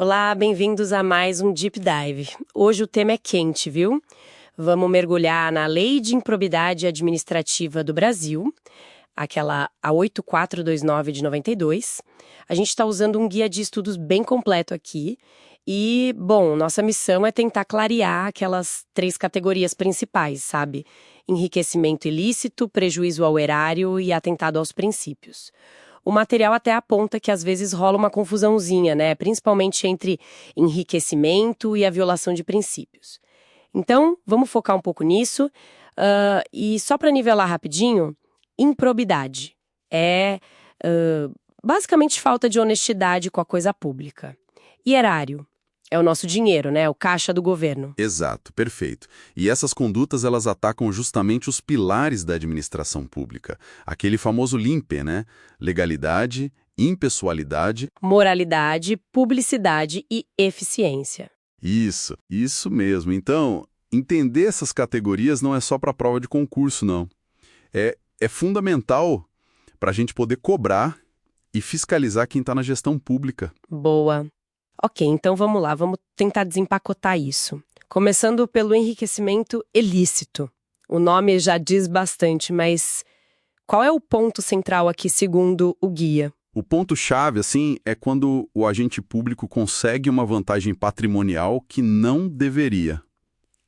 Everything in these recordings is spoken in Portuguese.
Olá, bem-vindos a mais um Deep Dive. Hoje o tema é quente, viu? Vamos mergulhar na Lei de Improbidade Administrativa do Brasil, aquela a 8429 de 92. A gente está usando um guia de estudos bem completo aqui e, bom, nossa missão é tentar clarear aquelas 3 categorias principais, sabe? Enriquecimento ilícito, prejuízo ao erário e atentado aos princípios. O material até aponta que às vezes rola uma confusãozinha, né? Principalmente entre enriquecimento e a violação de princípios. Então, vamos focar um pouco nisso. E só para nivelar rapidinho, improbidade é basicamente falta de honestidade com a coisa pública. E erário é o nosso dinheiro, né? O caixa do governo. Exato, perfeito. E essas condutas, elas atacam justamente os pilares da administração pública. Aquele famoso LIMPE, né? Legalidade, impessoalidade... Moralidade, publicidade e eficiência. Isso mesmo. Então, entender essas categorias não é só para a prova de concurso, não. É fundamental para a gente poder cobrar e fiscalizar quem está na gestão pública. Boa. Ok, então vamos lá, vamos tentar desempacotar isso. Começando pelo enriquecimento ilícito. O nome já diz bastante, mas qual é o ponto central aqui segundo o guia? O ponto-chave, assim, é quando o agente público consegue uma vantagem patrimonial que não deveria,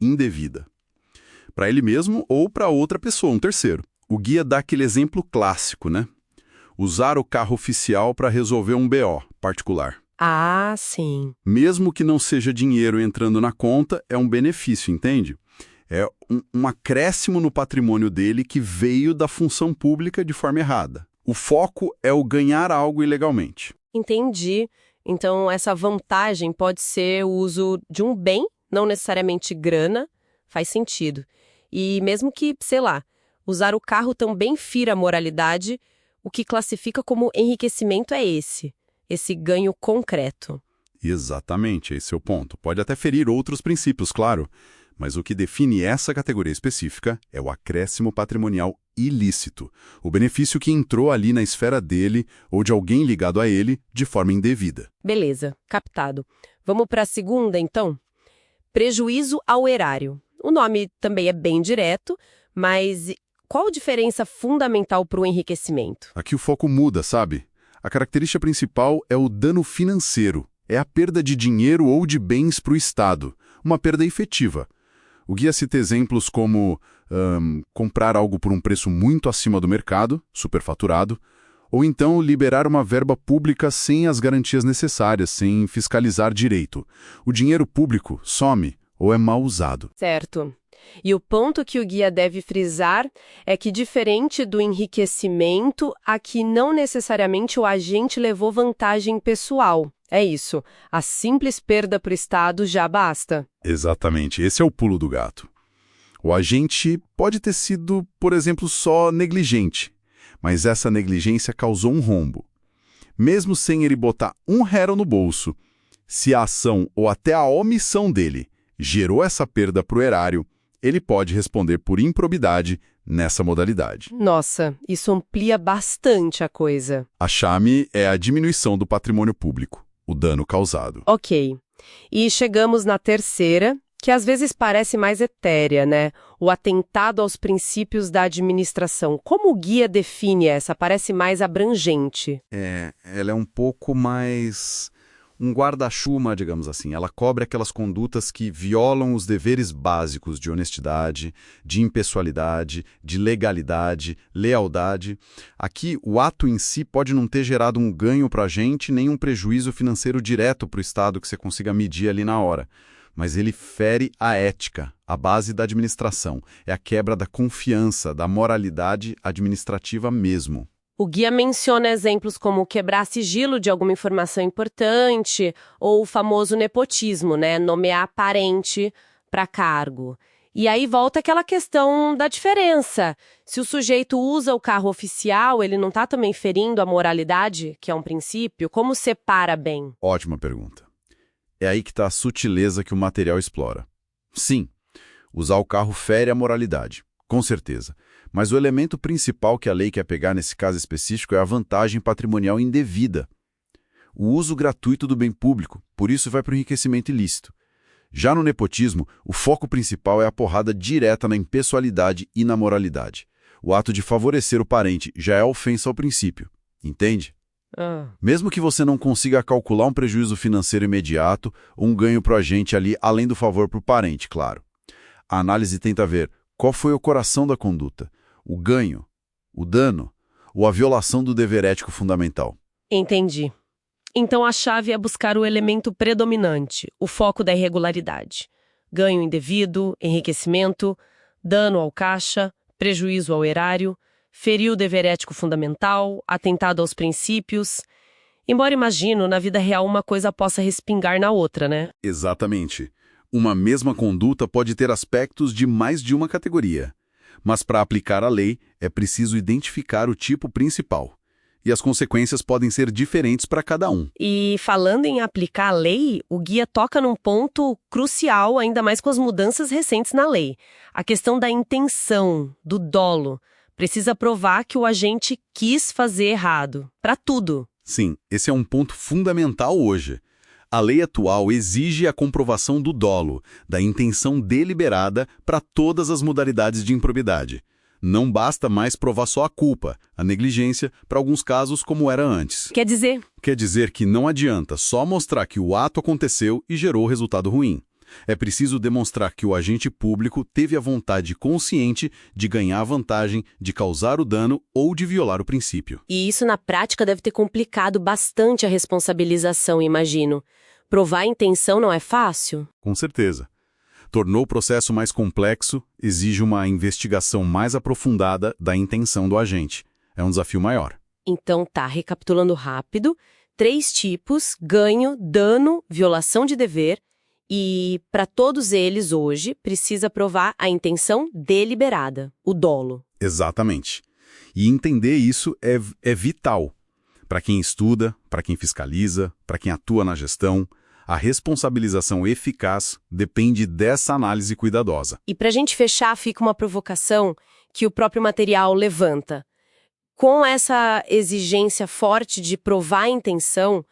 indevida, para ele mesmo ou para outra pessoa, um terceiro. O guia dá aquele exemplo clássico, né? Usar o carro oficial para resolver um BO particular. Ah, sim. Mesmo que não seja dinheiro entrando na conta, é um benefício, entende? É um acréscimo no patrimônio dele que veio da função pública de forma errada. O foco é o ganhar algo ilegalmente. Entendi. Então, essa vantagem pode ser o uso de um bem, não necessariamente grana, faz sentido. E mesmo que, sei lá, usar o carro também fira a moralidade, o que classifica como enriquecimento é esse ganho concreto. Exatamente, esse é o ponto. Pode até ferir outros princípios, claro, mas o que define essa categoria específica é o acréscimo patrimonial ilícito, o benefício que entrou ali na esfera dele ou de alguém ligado a ele de forma indevida. Beleza, captado. Vamos para a segunda, então? Prejuízo ao erário. O nome também é bem direto, mas qual a diferença fundamental para o enriquecimento? Aqui o foco muda, sabe? A característica principal é o dano financeiro. É a perda de dinheiro ou de bens para o Estado, uma perda efetiva. O guia cita exemplos como comprar algo por um preço muito acima do mercado, superfaturado, ou então liberar uma verba pública sem as garantias necessárias, sem fiscalizar direito. O dinheiro público some ou é mal usado. Certo. E o ponto que o guia deve frisar é que, diferente do enriquecimento, aqui não necessariamente o agente levou vantagem pessoal. É isso. A simples perda para o Estado já basta. Exatamente. Esse é o pulo do gato. O agente pode ter sido, por exemplo, só negligente, mas essa negligência causou um rombo. Mesmo sem ele botar R$1 no bolso, se a ação ou até a omissão dele gerou essa perda para o erário, ele pode responder por improbidade nessa modalidade. Nossa, isso amplia bastante a coisa. A chave é a diminuição do patrimônio público, o dano causado. Ok. E chegamos na terceira, que às vezes parece mais etérea, né? O atentado aos princípios da administração. Como o guia define essa? Parece mais abrangente. Ela é um pouco mais... um guarda-chuva, digamos assim. Ela cobre aquelas condutas que violam os deveres básicos de honestidade, de impessoalidade, de legalidade, lealdade. Aqui, o ato em si pode não ter gerado um ganho para a gente, nem um prejuízo financeiro direto para o Estado que você consiga medir ali na hora. Mas ele fere a ética, a base da administração. É a quebra da confiança, da moralidade administrativa mesmo. O guia menciona exemplos como quebrar sigilo de alguma informação importante ou o famoso nepotismo, né? Nomear parente para cargo. E aí volta aquela questão da diferença. Se o sujeito usa o carro oficial, ele não está também ferindo a moralidade, que é um princípio? Como separa bem? Ótima pergunta. É aí que está a sutileza que o material explora. Sim, usar o carro fere a moralidade, com certeza. Mas o elemento principal que a lei quer pegar nesse caso específico é a vantagem patrimonial indevida. o uso gratuito do bem público, por isso vai para o enriquecimento ilícito. Já no nepotismo, o foco principal é a porrada direta na impessoalidade e na moralidade. O ato de favorecer o parente já é ofensa ao princípio, entende? Mesmo que você não consiga calcular um prejuízo financeiro imediato, um ganho para o agente ali, além do favor para o parente, claro. A análise tenta ver qual foi o coração da conduta, o ganho, o dano ou a violação do dever ético fundamental. Entendi. Então a chave é buscar o elemento predominante, o foco da irregularidade. Ganho indevido, enriquecimento, dano ao caixa, prejuízo ao erário, ferir o dever ético fundamental, atentado aos princípios. Embora imagino, na vida real uma coisa possa respingar na outra, né? Exatamente. Uma mesma conduta pode ter aspectos de mais de uma categoria. Mas para aplicar a lei, é preciso identificar o tipo principal. E as consequências podem ser diferentes para cada um. E falando em aplicar a lei, o guia toca num ponto crucial, ainda mais com as mudanças recentes na lei. A questão da intenção, do dolo. Precisa provar que o agente quis fazer errado. Para tudo. Sim, esse é um ponto fundamental hoje. A lei atual exige a comprovação do dolo, da intenção deliberada para todas as modalidades de improbidade. Não basta mais provar só a culpa, a negligência, para alguns casos como era antes. Quer dizer que não adianta só mostrar que o ato aconteceu e gerou resultado ruim. É preciso demonstrar que o agente público teve a vontade consciente de ganhar a vantagem, de causar o dano ou de violar o princípio. E isso na prática deve ter complicado bastante a responsabilização, imagino. Provar a intenção não é fácil? Com certeza. Tornou o processo mais complexo, exige uma investigação mais aprofundada da intenção do agente. É um desafio maior. Então tá, recapitulando rápido, 3 tipos: ganho, dano, violação de dever. E, para todos eles, hoje, precisa provar a intenção deliberada, o dolo. Exatamente. E entender isso é vital. Para quem estuda, para quem fiscaliza, para quem atua na gestão, a responsabilização eficaz depende dessa análise cuidadosa. E para a gente fechar, fica uma provocação que o próprio material levanta. Com essa exigência forte de provar a intenção,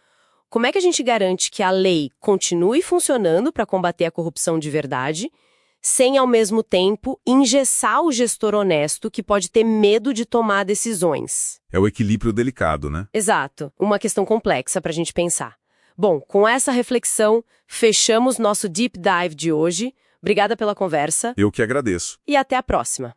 como é que a gente garante que a lei continue funcionando para combater a corrupção de verdade, sem, ao mesmo tempo, engessar o gestor honesto que pode ter medo de tomar decisões? É o equilíbrio delicado, né? Exato. Uma questão complexa para a gente pensar. Bom, com essa reflexão, fechamos nosso Deep Dive de hoje. Obrigada pela conversa. Eu que agradeço. E até a próxima.